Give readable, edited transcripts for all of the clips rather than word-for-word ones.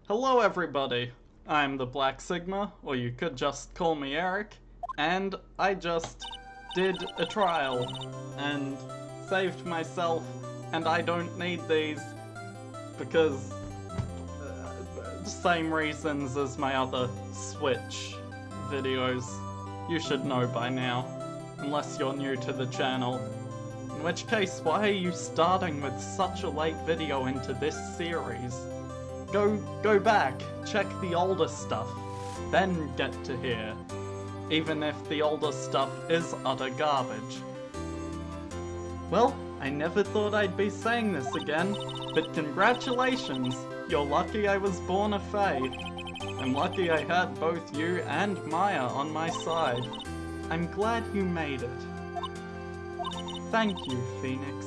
Hello everybody, I'm the Black Sigma, or you could just call me Eric, and I just did a trial, and saved myself, and I don't need these, because same reasons as my other Switch videos. You should know by now, unless you're new to the channel. In which case, why are you starting with such a late video into this series? Go back, check the older stuff, then get to here. Even if the older stuff is utter garbage. Well, I never thought I'd be saying this again, but congratulations! You're lucky I was born a Fae. I'm lucky I had both you and Maya on my side. I'm glad you made it. Thank you, Phoenix.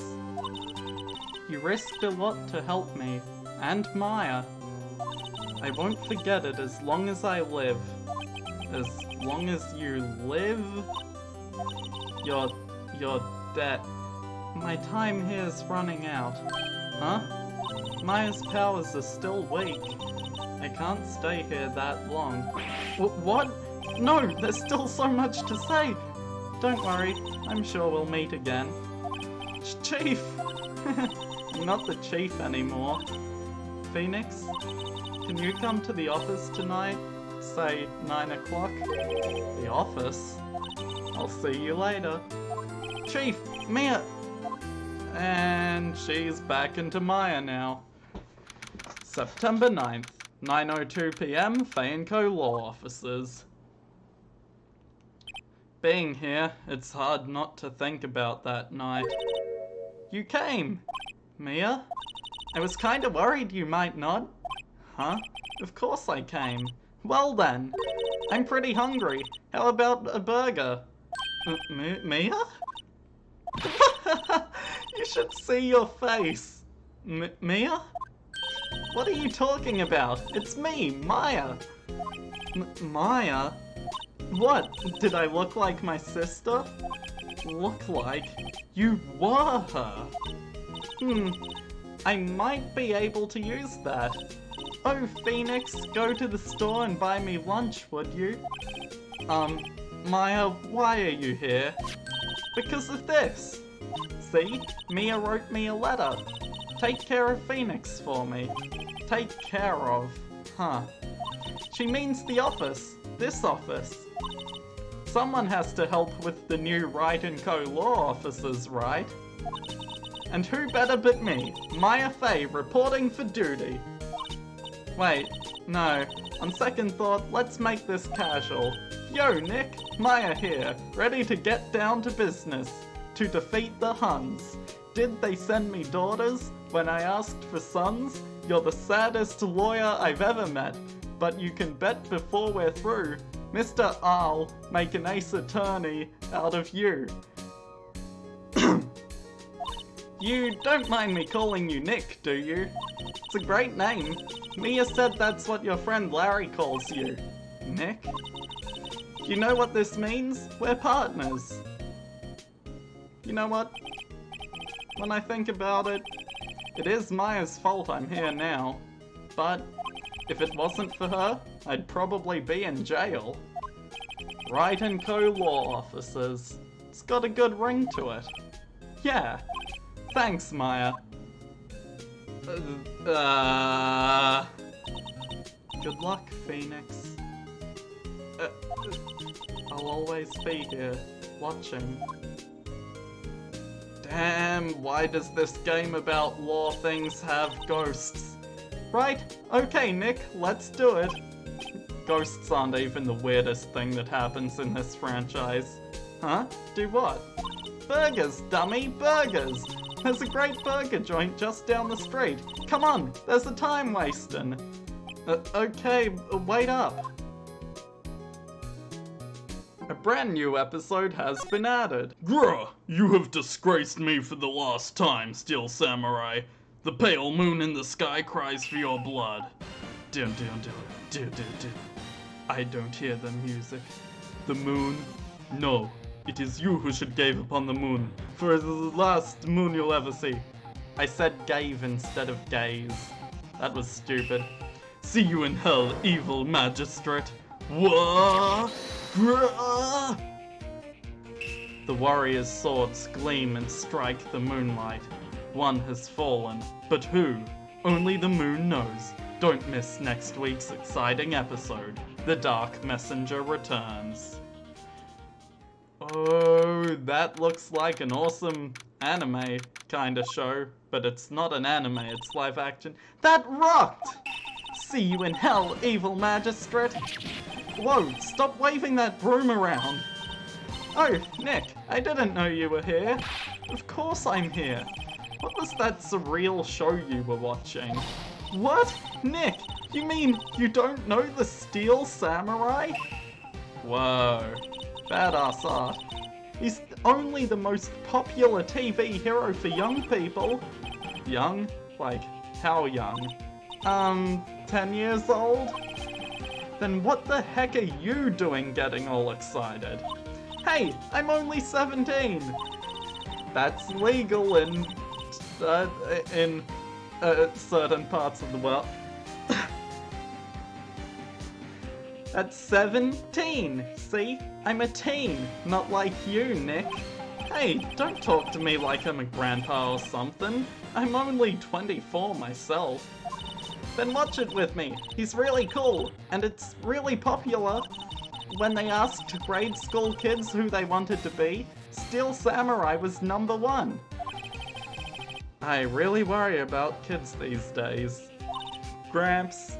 You risked a lot to help me, and Maya. I won't forget it as long as I live. As long as you live? You're dead. My time here's running out. Huh? Maya's powers are still weak. I can't stay here that long. What? No, there's still so much to say. Don't worry, I'm sure we'll meet again. Chief! I'm not the chief anymore. Phoenix? Can you come to the office tonight? Say 9 o'clock? The office? I'll see you later. Chief! Mia! And she's back into Maya now. September 9th, 9:02 PM, Fae & Co. Law Offices. Being here, it's hard not to think about that night. You came! Mia? I was kinda worried you might not. Huh? Of course I came. Well then, I'm pretty hungry. How about a burger? Mia? You should see your face. Mia? What are you talking about? It's me, Maya. Maya? What? Did I look like my sister? Look like? You were her. I might be able to use that. Oh, Phoenix, go to the store and buy me lunch, would you? Maya, why are you here? Because of this. See? Mia wrote me a letter. Take care of Phoenix for me. Take care of. Huh. She means the office. This office. Someone has to help with the new Wright & Co. Law offices, right? And who better but me, Maya Fae, reporting for duty. Wait, no. On second thought, let's make this casual. Yo, Nick, Maya here, ready to get down to business. To defeat the Huns. Did they send me daughters? When I asked for sons? You're the saddest lawyer I've ever met. But you can bet before we're through, Mr. I'll make an ace attorney out of you. You don't mind me calling you Nick, do you? It's a great name. Mia said that's what your friend Larry calls you. Nick? You know what this means? We're partners. You know what? When I think about it, it is Maya's fault I'm here now. But if it wasn't for her, I'd probably be in jail. Wright & Co. Law Offices. It's got a good ring to it. Yeah. Thanks, Maya. Good luck, Phoenix. I'll always be here, watching. Damn, why does this game about law things have ghosts? Right, okay Nick, let's do it. Ghosts aren't even the weirdest thing that happens in this franchise. Huh? Do what? Burgers, dummy, burgers! There's a great burger joint just down the street. Come on, there's a time wasting. Okay, wait up. A brand new episode has been added. Grr! You have disgraced me for the last time, Steel Samurai. The pale moon in the sky cries for your blood. Dun dun dun, dun dun dun. I don't hear the music. The moon? No, it is you who should gaze upon the moon, for it is the last moon you'll ever see. I said gave instead of gaze. That was stupid. See you in hell, evil magistrate. Wah! Grah! The warrior's swords gleam and strike the moonlight. One has fallen, but who? Only the moon knows. Don't miss next week's exciting episode. The Dark Messenger returns. Oh, that looks like an awesome anime kind of show, but it's not an anime, it's live action. That rocked! See you in hell, evil magistrate! Whoa, stop waving that broom around! Oh, Nick, I didn't know you were here. Of course I'm here. What was that surreal show you were watching? What? Nick, you mean you don't know the Steel Samurai? Whoa, badass art. He's only the most popular TV hero for young people. Young? Like, how young? 10 years old? Then what the heck are you doing getting all excited? Hey, I'm only 17! That's legal in certain parts of the world. That's 17! See? I'm a teen, not like you, Nick. Hey, don't talk to me like I'm a grandpa or something. I'm only 24 myself. Then watch it with me. He's really cool, and it's really popular. When they asked grade school kids who they wanted to be, Steel Samurai was #1. I really worry about kids these days. Gramps.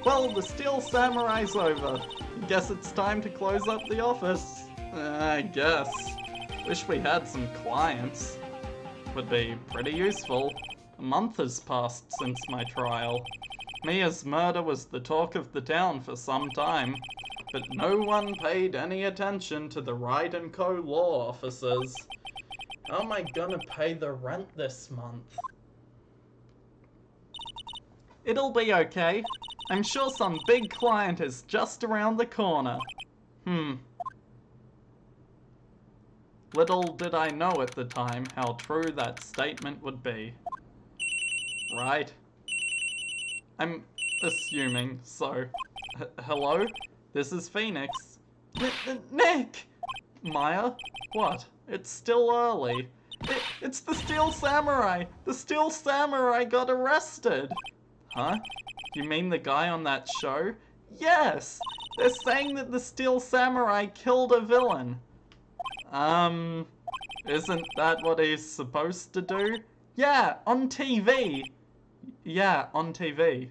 Well, the Steel Samurai's over. Guess it's time to close up the office. I guess. Wish we had some clients. Would be pretty useful. A month has passed since my trial. Mia's murder was the talk of the town for some time, but no one paid any attention to the Wright & Co. law officers. How am I gonna pay the rent this month? It'll be okay. I'm sure some big client is just around the corner. Little did I know at the time how true that statement would be. Right? I'm assuming so. Hello? This is Phoenix. Nick! Maya? What? It's still early. It's the Steel Samurai! The Steel Samurai got arrested! Huh? You mean the guy on that show? Yes! They're saying that the Steel Samurai killed a villain. Isn't that what he's supposed to do? Yeah, on TV! Yeah, on TV.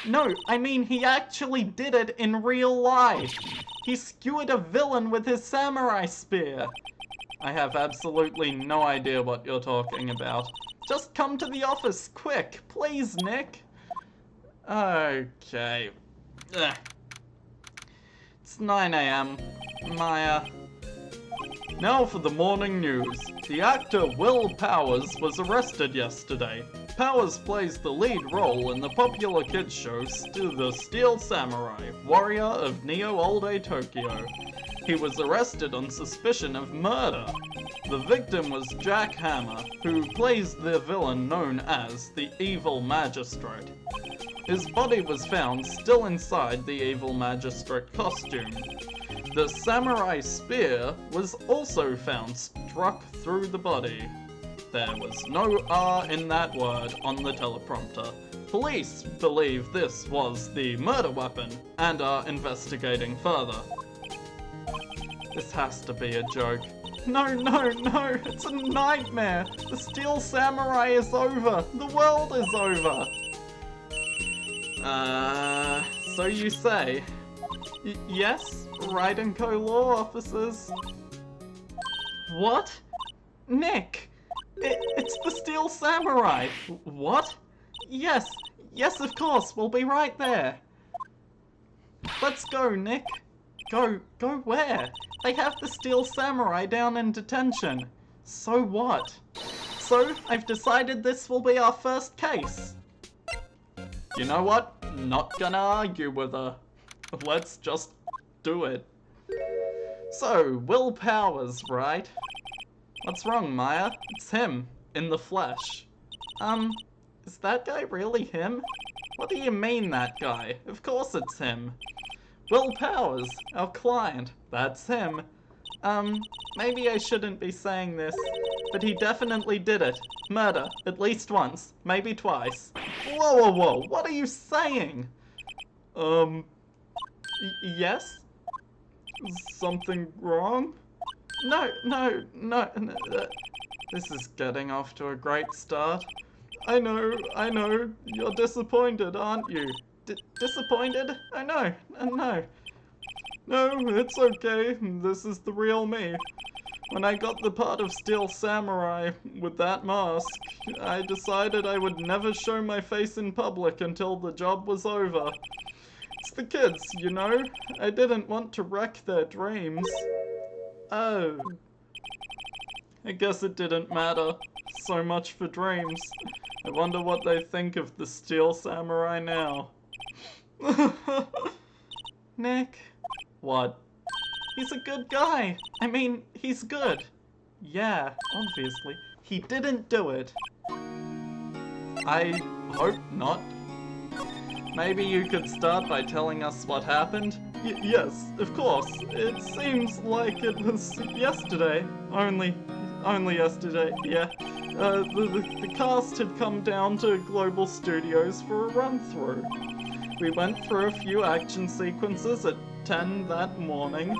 No, I mean he actually did it in real life. He skewered a villain with his samurai spear. I have absolutely no idea what you're talking about. Just come to the office, quick, please, Nick. Okay. Ugh. It's 9 AM. Maya. Now for the morning news. The actor Will Powers was arrested yesterday. Powers plays the lead role in the popular kids show The Steel Samurai, Warrior of Neo-Old Tokyo. He was arrested on suspicion of murder. The victim was Jack Hammer, who plays the villain known as the Evil Magistrate. His body was found still inside the Evil Magistrate costume. The samurai spear was also found struck through the body. There was no R in that word on the teleprompter. Police believe this was the murder weapon and are investigating further. This has to be a joke. No, it's a nightmare! The Steel Samurai is over! The world is over! So you say. Yes, Wright & Co. law officers. What? Nick! It's the Steel Samurai! What? Yes, of course, we'll be right there. Let's go, Nick. Go where? They have the Steel Samurai down in detention. So what? So, I've decided this will be our first case. You know what? Not gonna argue with her. Let's just do it. So, Will Powers, right? What's wrong, Maya? It's him, in the flesh. Is that guy really him? What do you mean, that guy? Of course it's him. Will Powers, our client. That's him. Maybe I shouldn't be saying this, but he definitely did it. Murder, at least once, maybe twice. Whoa, whoa, whoa, what are you saying? Yes? Something wrong? No, this is getting off to a great start. I know, you're disappointed, aren't you? Disappointed? I know, no. No, it's okay, this is the real me. When I got the part of Steel Samurai with that mask, I decided I would never show my face in public until the job was over. It's the kids, you know? I didn't want to wreck their dreams. Oh. I guess it didn't matter. So much for dreams. I wonder what they think of the Steel Samurai now. Nick? What? He's a good guy. I mean, he's good. Yeah, obviously. He didn't do it. I hope not. Maybe you could start by telling us what happened? Yes, of course. It seems like it was yesterday. Only yesterday, yeah. The cast had come down to Global Studios for a run-through. We went through a few action sequences at 10 that morning.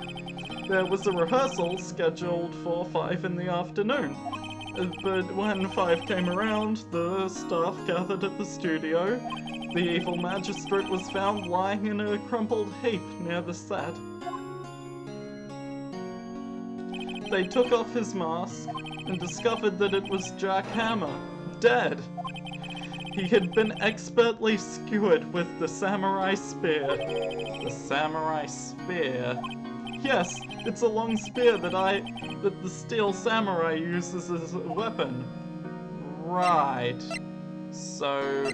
There was a rehearsal scheduled for 5 in the afternoon. But when 5 came around, the staff gathered at the studio. The evil magistrate was found lying in a crumpled heap near the set. They took off his mask and discovered that it was Jack Hammer, dead. He had been expertly skewered with the samurai spear. The samurai spear? Yes, it's a long spear that the Steel Samurai uses as a weapon. Right. So,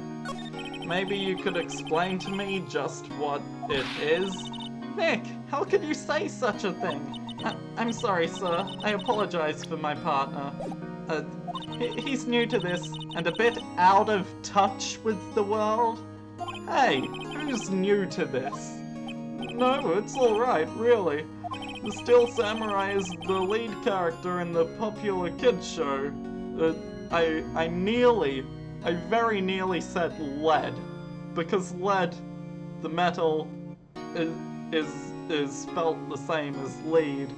maybe you could explain to me just what it is? Nick, how could you say such a thing? I'm sorry, sir. I apologize for my partner. He's new to this and a bit out of touch with the world. Hey, who's new to this? No, it's alright, really. The Steel Samurai is the lead character in the popular kids show. I very nearly said lead, because lead, the metal, is spelt the same as lead.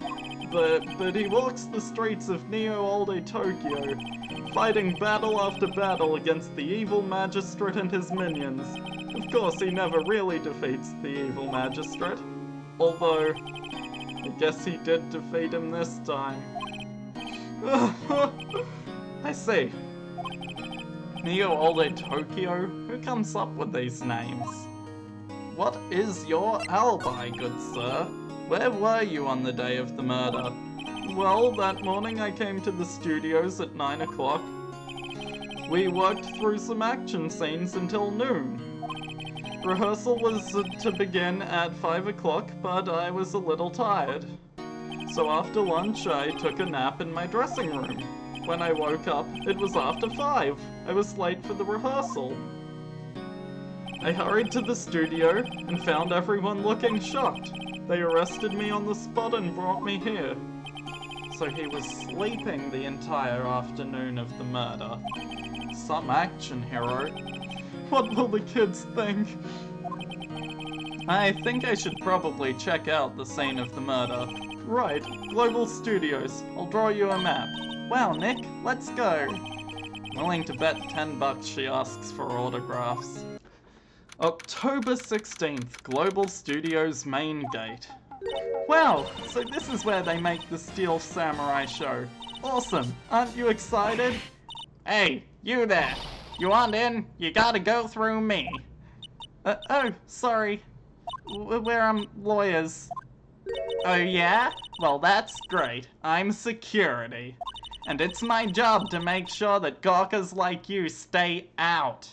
But he walks the streets of Neo-Olde Tokyo, fighting battle after battle against the evil magistrate and his minions. Of course, he never really defeats the evil magistrate. Although, I guess he did defeat him this time. I see. Neo-Olde Tokyo? Who comes up with these names? What is your alibi, good sir? Where were you on the day of the murder? Well, that morning I came to the studios at 9 o'clock. We worked through some action scenes until noon. Rehearsal was to begin at 5 o'clock, but I was a little tired. So after lunch, I took a nap in my dressing room. When I woke up, it was after 5. I was late for the rehearsal. I hurried to the studio and found everyone looking shocked. They arrested me on the spot and brought me here. So he was sleeping the entire afternoon of the murder. Some action hero. What will the kids think? I think I should probably check out the scene of the murder. Right, Global Studios. I'll draw you a map. Wow, Nick, let's go. Willing to bet $10 she asks for autographs. October 16th, Global Studios main gate. Wow, so this is where they make the Steel Samurai show. Awesome, aren't you excited? Hey, you there. You want in? You gotta go through me. Oh, sorry. We're lawyers. Oh yeah? Well, that's great. I'm security. And it's my job to make sure that gawkers like you stay out.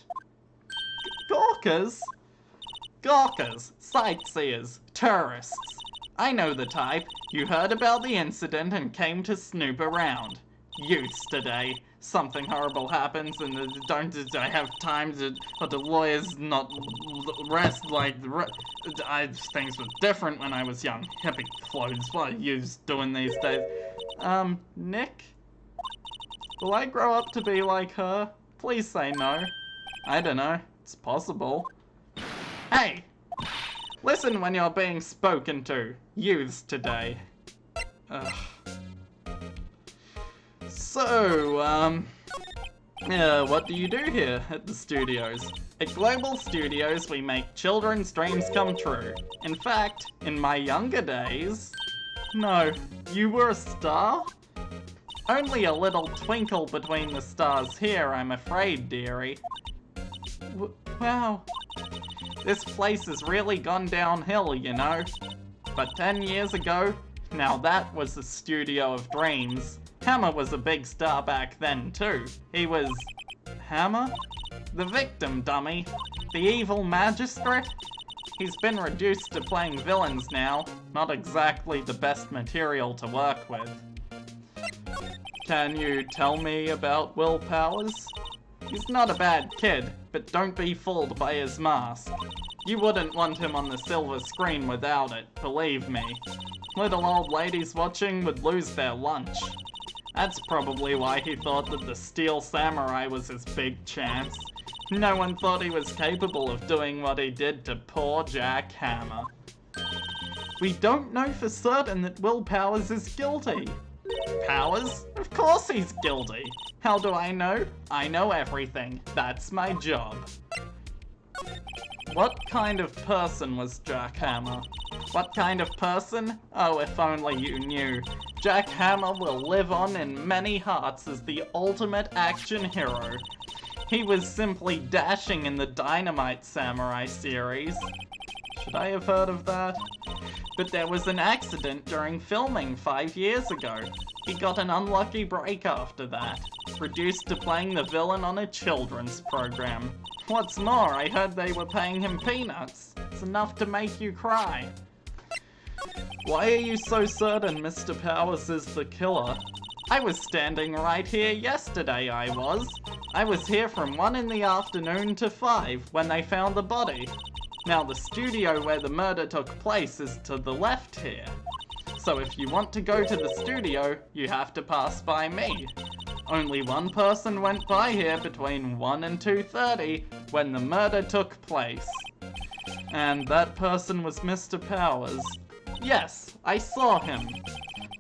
Gawkers? Gawkers, sightseers, tourists. I know the type. You heard about the incident and came to snoop around. Youths today. something horrible happens and don't I have time to, or the lawyers not rest like the things were different when I was young. Hippie floats, what are you doing these days? Nick? Will I grow up to be like her? Please say no. I don't know. It's possible. Hey! Listen when you're being spoken to. Youths today. Ugh. So, what do you do here at the studios? At Global Studios, we make children's dreams come true. In fact, in my younger days... No, you were a star? Only a little twinkle between the stars here, I'm afraid, dearie. Wow. This place has really gone downhill, you know. But 10 years ago, now that was the studio of dreams. Hammer was a big star back then, too. He was... Hammer? The victim, dummy. The evil magistrate? He's been reduced to playing villains now. Not exactly the best material to work with. Can you tell me about Will Powers? He's not a bad kid, but don't be fooled by his mask. You wouldn't want him on the silver screen without it, believe me. Little old ladies watching would lose their lunch. That's probably why he thought that the Steel Samurai was his big chance. No one thought he was capable of doing what he did to poor Jack Hammer. We don't know for certain that Will Powers is guilty. Powers? Of course he's guilty. How do I know? I know everything. That's my job. What kind of person was Jack Hammer? What kind of person? Oh, if only you knew. Jack Hammer will live on in many hearts as the ultimate action hero. He was simply dashing in the Dynamite Samurai series. Should I have heard of that? But there was an accident during filming 5 years ago. He got an unlucky break after that, reduced to playing the villain on a children's program. What's more, I heard they were paying him peanuts. It's enough to make you cry. Why are you so certain Mr. Powers is the killer? I was standing right here yesterday, I was. I was here from 1 in the afternoon to 5 when they found the body. Now the studio where the murder took place is to the left here. So if you want to go to the studio, you have to pass by me. Only one person went by here between 1 and 2:30 when the murder took place. And that person was Mr. Powers. Yes, I saw him.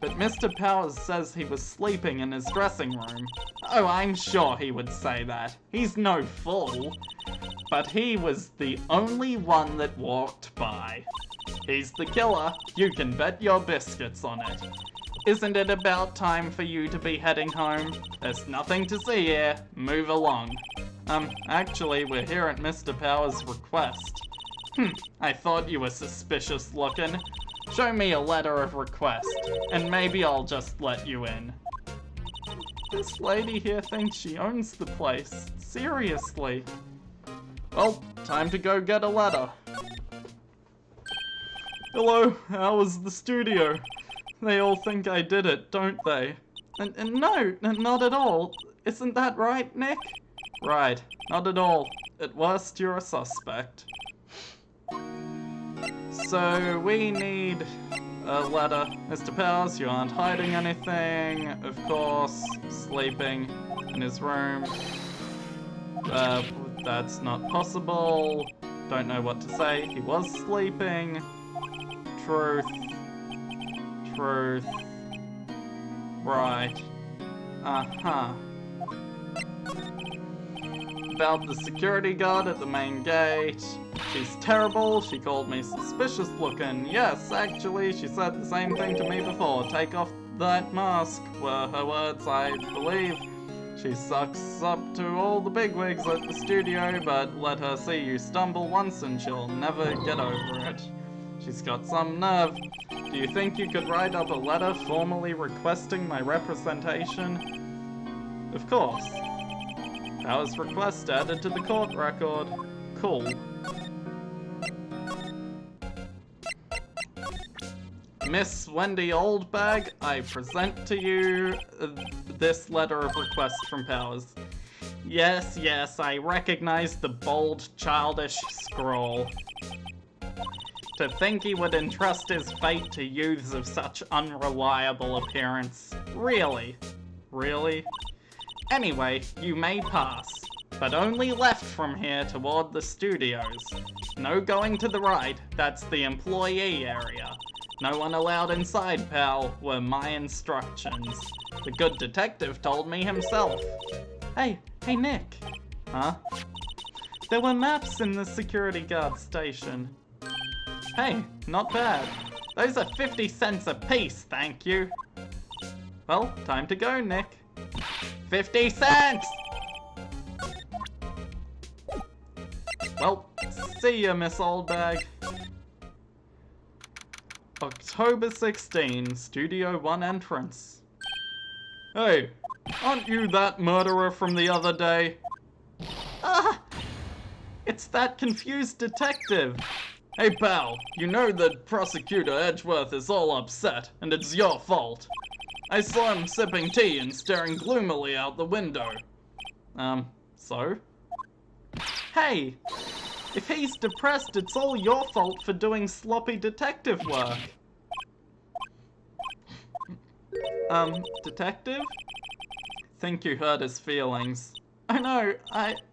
But Mr. Powers says he was sleeping in his dressing room. Oh, I'm sure he would say that. He's no fool. But he was the only one that walked by. He's the killer. You can bet your biscuits on it. Isn't it about time for you to be heading home? There's nothing to see here. Move along. Actually, we're here at Mr. Powers' request. I thought you were suspicious looking. Show me a letter of request, and maybe I'll just let you in. This lady here thinks she owns the place. Seriously. Well, time to go get a letter. Hello, how was the studio? They all think I did it, don't they? And no, not at all. Isn't that right, Nick? Right, not at all. At worst, you're a suspect. So, we need a letter. Mr. Powers, you aren't hiding anything. Of course, sleeping in his room. That's not possible. Don't know what to say. He was sleeping. Truth. Truth. Right. Uh-huh. About the security guard at the main gate. She's terrible. She called me suspicious looking. Yes, actually, she said the same thing to me before. Take off that mask, were her words, I believe. She sucks up to all the bigwigs at the studio, but let her see you stumble once and she'll never get over it. She's got some nerve. Do you think you could write up a letter formally requesting my representation? Of course. Powers' request added to the court record. Cool. Miss Wendy Oldbag, I present to you this letter of request from Powers. Yes, I recognize the bold, childish scrawl. To think he would entrust his fate to youths of such unreliable appearance. Really? Really? Anyway, you may pass, but only left from here toward the studios. No going to the right, that's the employee area. No one allowed inside, pal, were my instructions. The good detective told me himself. Hey, Nick. Huh? There were maps in the security guard station. Hey, not bad. Those are 50 cents a piece, thank you. Well, time to go, Nick. 50 cents! Well, see ya, Miss Oldbag. October 16, Studio 1 entrance. Hey, aren't you that murderer from the other day? Ah! It's that confused detective. Hey pal, you know that Prosecutor Edgeworth is all upset, and it's your fault. I saw him sipping tea and staring gloomily out the window. So? Hey! If he's depressed, it's all your fault for doing sloppy detective work. Detective? Think you hurt his feelings. Oh no,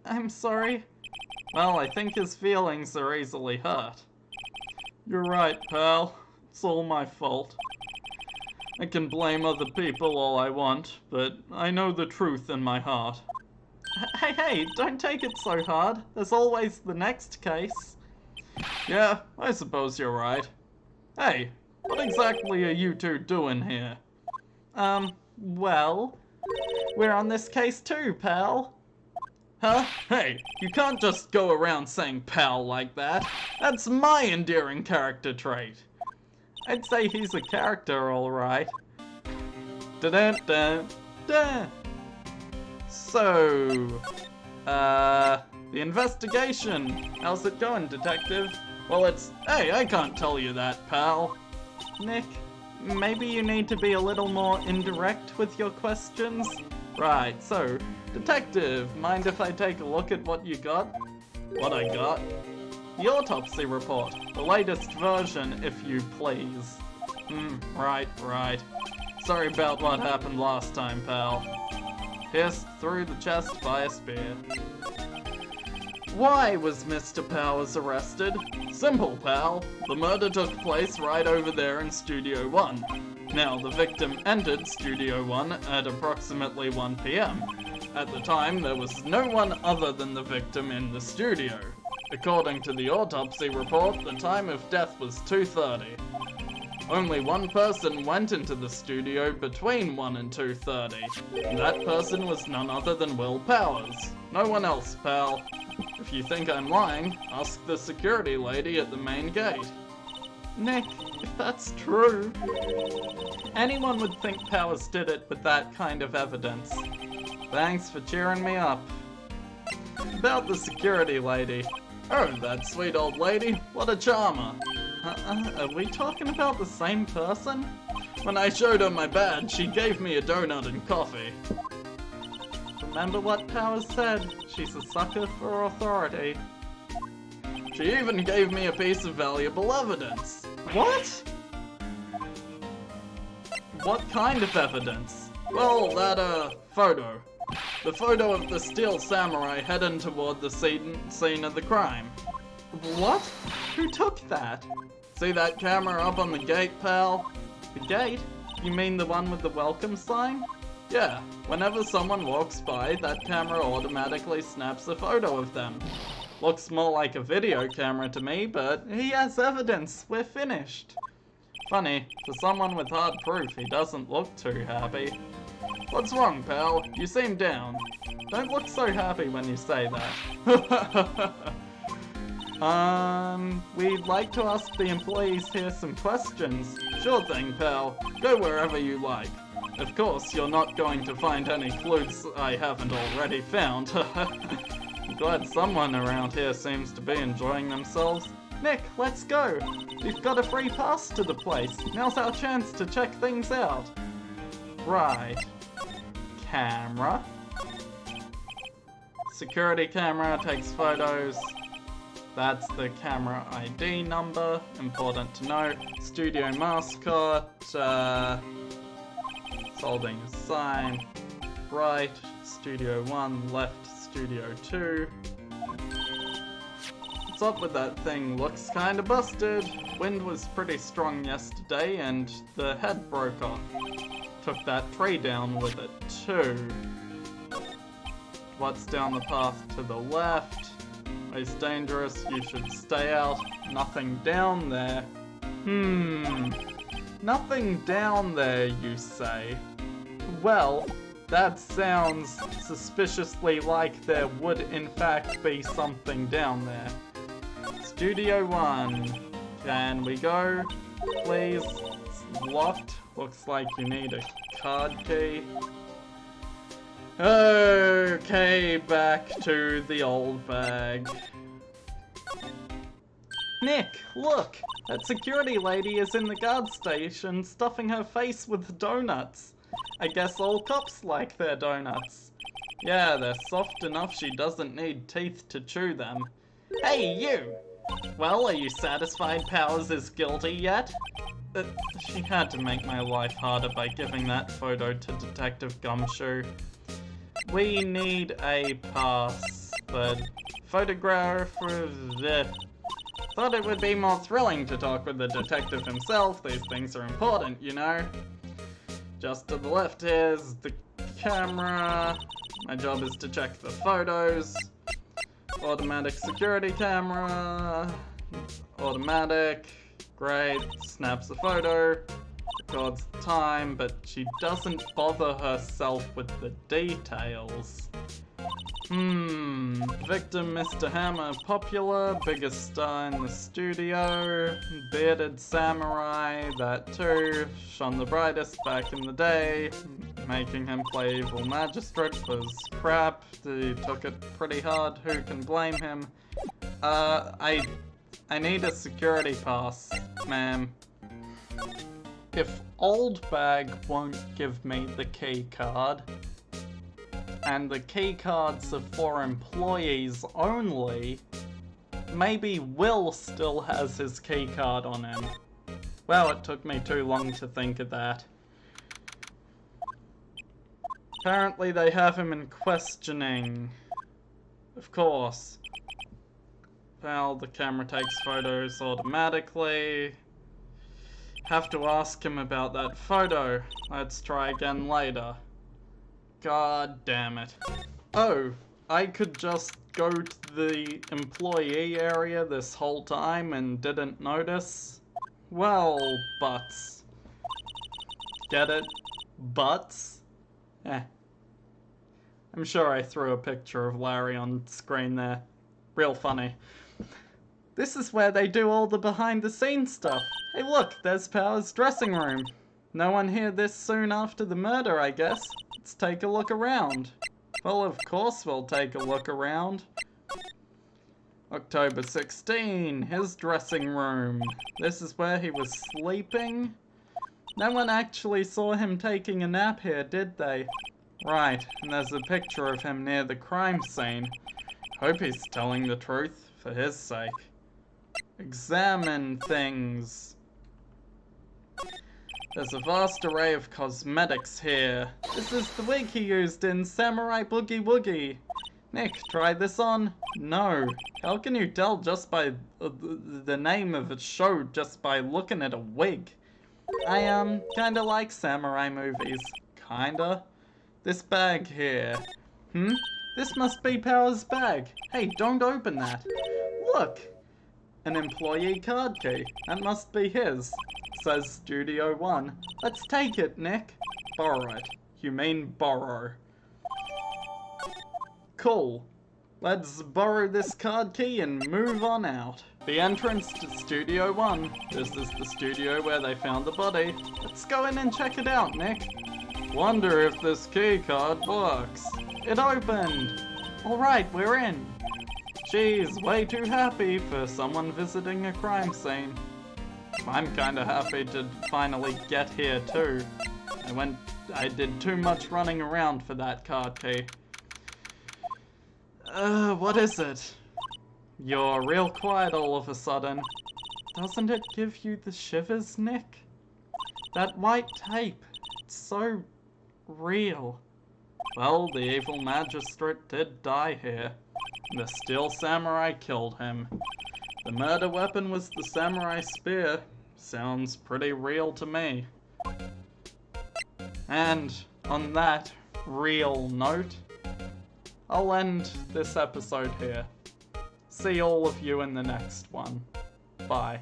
I'm sorry. Well, I think his feelings are easily hurt. You're right, pal. It's all my fault. I can blame other people all I want, but I know the truth in my heart. Hey, don't take it so hard. There's always the next case. Yeah, I suppose you're right. Hey, what exactly are you two doing here? Well, we're on this case too, pal. Huh? Hey, you can't just go around saying pal like that. That's my endearing character trait. I'd say he's a character, alright. Da-da-da-da. So, the investigation. How's it going, detective? Well, hey, I can't tell you that, pal. Nick, maybe you need to be a little more indirect with your questions? Right, so, detective, mind if I take a look at what you got? What I got? The autopsy report. The latest version, if you please. Right. Sorry about what happened last time, pal. Pierced through the chest by a spear. Why was Mr. Powers arrested? Simple, pal. The murder took place right over there in Studio 1. Now, the victim entered Studio 1 at approximately 1 p.m. At the time, there was no one other than the victim in the studio. According to the autopsy report, the time of death was 2:30. Only one person went into the studio between 1 and 2:30. And that person was none other than Will Powers. No one else, pal. If you think I'm lying, ask the security lady at the main gate. Nick, if that's true, anyone would think Powers did it with that kind of evidence. Thanks for cheering me up. About the security lady. Oh, that sweet old lady, what a charmer. Are we talking about the same person? When I showed her my badge, she gave me a donut and coffee. Remember what Powers said, she's a sucker for authority. She even gave me a piece of valuable evidence. What? What kind of evidence? Well, that, photo. The photo of the steel samurai heading toward the scene of the crime. What? Who took that? See that camera up on the gate, pal? The gate? You mean the one with the welcome sign? Yeah, whenever someone walks by, that camera automatically snaps a photo of them. Looks more like a video camera to me, but he has evidence. We're finished. Funny, for someone with hard proof, he doesn't look too happy. What's wrong, pal? You seem down. Don't look so happy when you say that. We'd like to ask the employees here some questions. Sure thing, pal. Go wherever you like. Of course, you're not going to find any clues I haven't already found. I'm glad someone around here seems to be enjoying themselves. Nick, let's go! We've got a free pass to the place. Now's our chance to check things out. Right. Camera. Security camera takes photos. That's the camera ID number. Important to know. Studio mascot. Holding a sign. Right. Studio 1. Left. Studio 2. What's up with that thing? Looks kinda busted. Wind was pretty strong yesterday and the head broke off. Took that tray down with it too. What's down the path to the left? It's dangerous, you should stay out. Nothing down there. Nothing down there, you say? Well, that sounds suspiciously like there would in fact be something down there. Studio 1. Can we go? Please. It's locked. Looks like you need a card key. Okay, back to the old bag. Nick, look! That security lady is in the guard station stuffing her face with donuts. I guess all cops like their donuts. Yeah, they're soft enough she doesn't need teeth to chew them. Hey, you! Well, are you satisfied Powers is guilty yet? She had to make my life harder by giving that photo to Detective Gumshoe. We need a pass, but photographer... Thought it would be more thrilling to talk with the detective himself. These things are important, you know? Just to the left here's the camera. My job is to check the photos. Automatic security camera. Automatic. Great. Snaps a photo. Records the time, but she doesn't bother herself with the details. Victim Mr. Hammer, popular, biggest star in the studio, bearded samurai, that too, shone the brightest back in the day, making him play evil magistrate was crap, he took it pretty hard, who can blame him? I need a security pass, ma'am. If Old Bag won't give me the key card, and the key cards are for employees only, maybe Will still has his key card on him. Well, it took me too long to think of that. Apparently they have him in questioning. Of course. Well, the camera takes photos automatically. Have to ask him about that photo. Let's try again later. God damn it. Oh, I could just go to the employee area this whole time and didn't notice? Well, butts. Get it? Butts? Eh. I'm sure I threw a picture of Larry on screen there. Real funny. This is where they do all the behind the scenes stuff. Hey look, there's Power's dressing room. No one here this soon after the murder, I guess. Let's take a look around. Well, of course we'll take a look around. October 16, his dressing room. This is where he was sleeping? No one actually saw him taking a nap here, did they? Right, and there's a picture of him near the crime scene. Hope he's telling the truth, for his sake. Examine things. There's a vast array of cosmetics here. This is the wig he used in Samurai Boogie Woogie. Nick, try this on? No. How can you tell just by the name of a show just by looking at a wig? I kinda like samurai movies. Kinda. This bag here. This must be Power's bag. Hey, don't open that. Look! An employee card key. That must be his. Says Studio 1. Let's take it, Nick. Borrow it. You mean borrow. Cool. Let's borrow this card key and move on out. The entrance to Studio 1. This is the studio where they found the body. Let's go in and check it out, Nick. Wonder if this key card works. It opened. Alright, we're in. She's way too happy for someone visiting a crime scene. I'm kinda happy to finally get here too. I did too much running around for that card key. What is it? You're real quiet all of a sudden. Doesn't it give you the shivers, Nick? That white tape, it's so real. Well, the evil magistrate did die here. The steel samurai killed him. The murder weapon was the samurai spear. Sounds pretty real to me. And on that real note, I'll end this episode here. See all of you in the next one. Bye.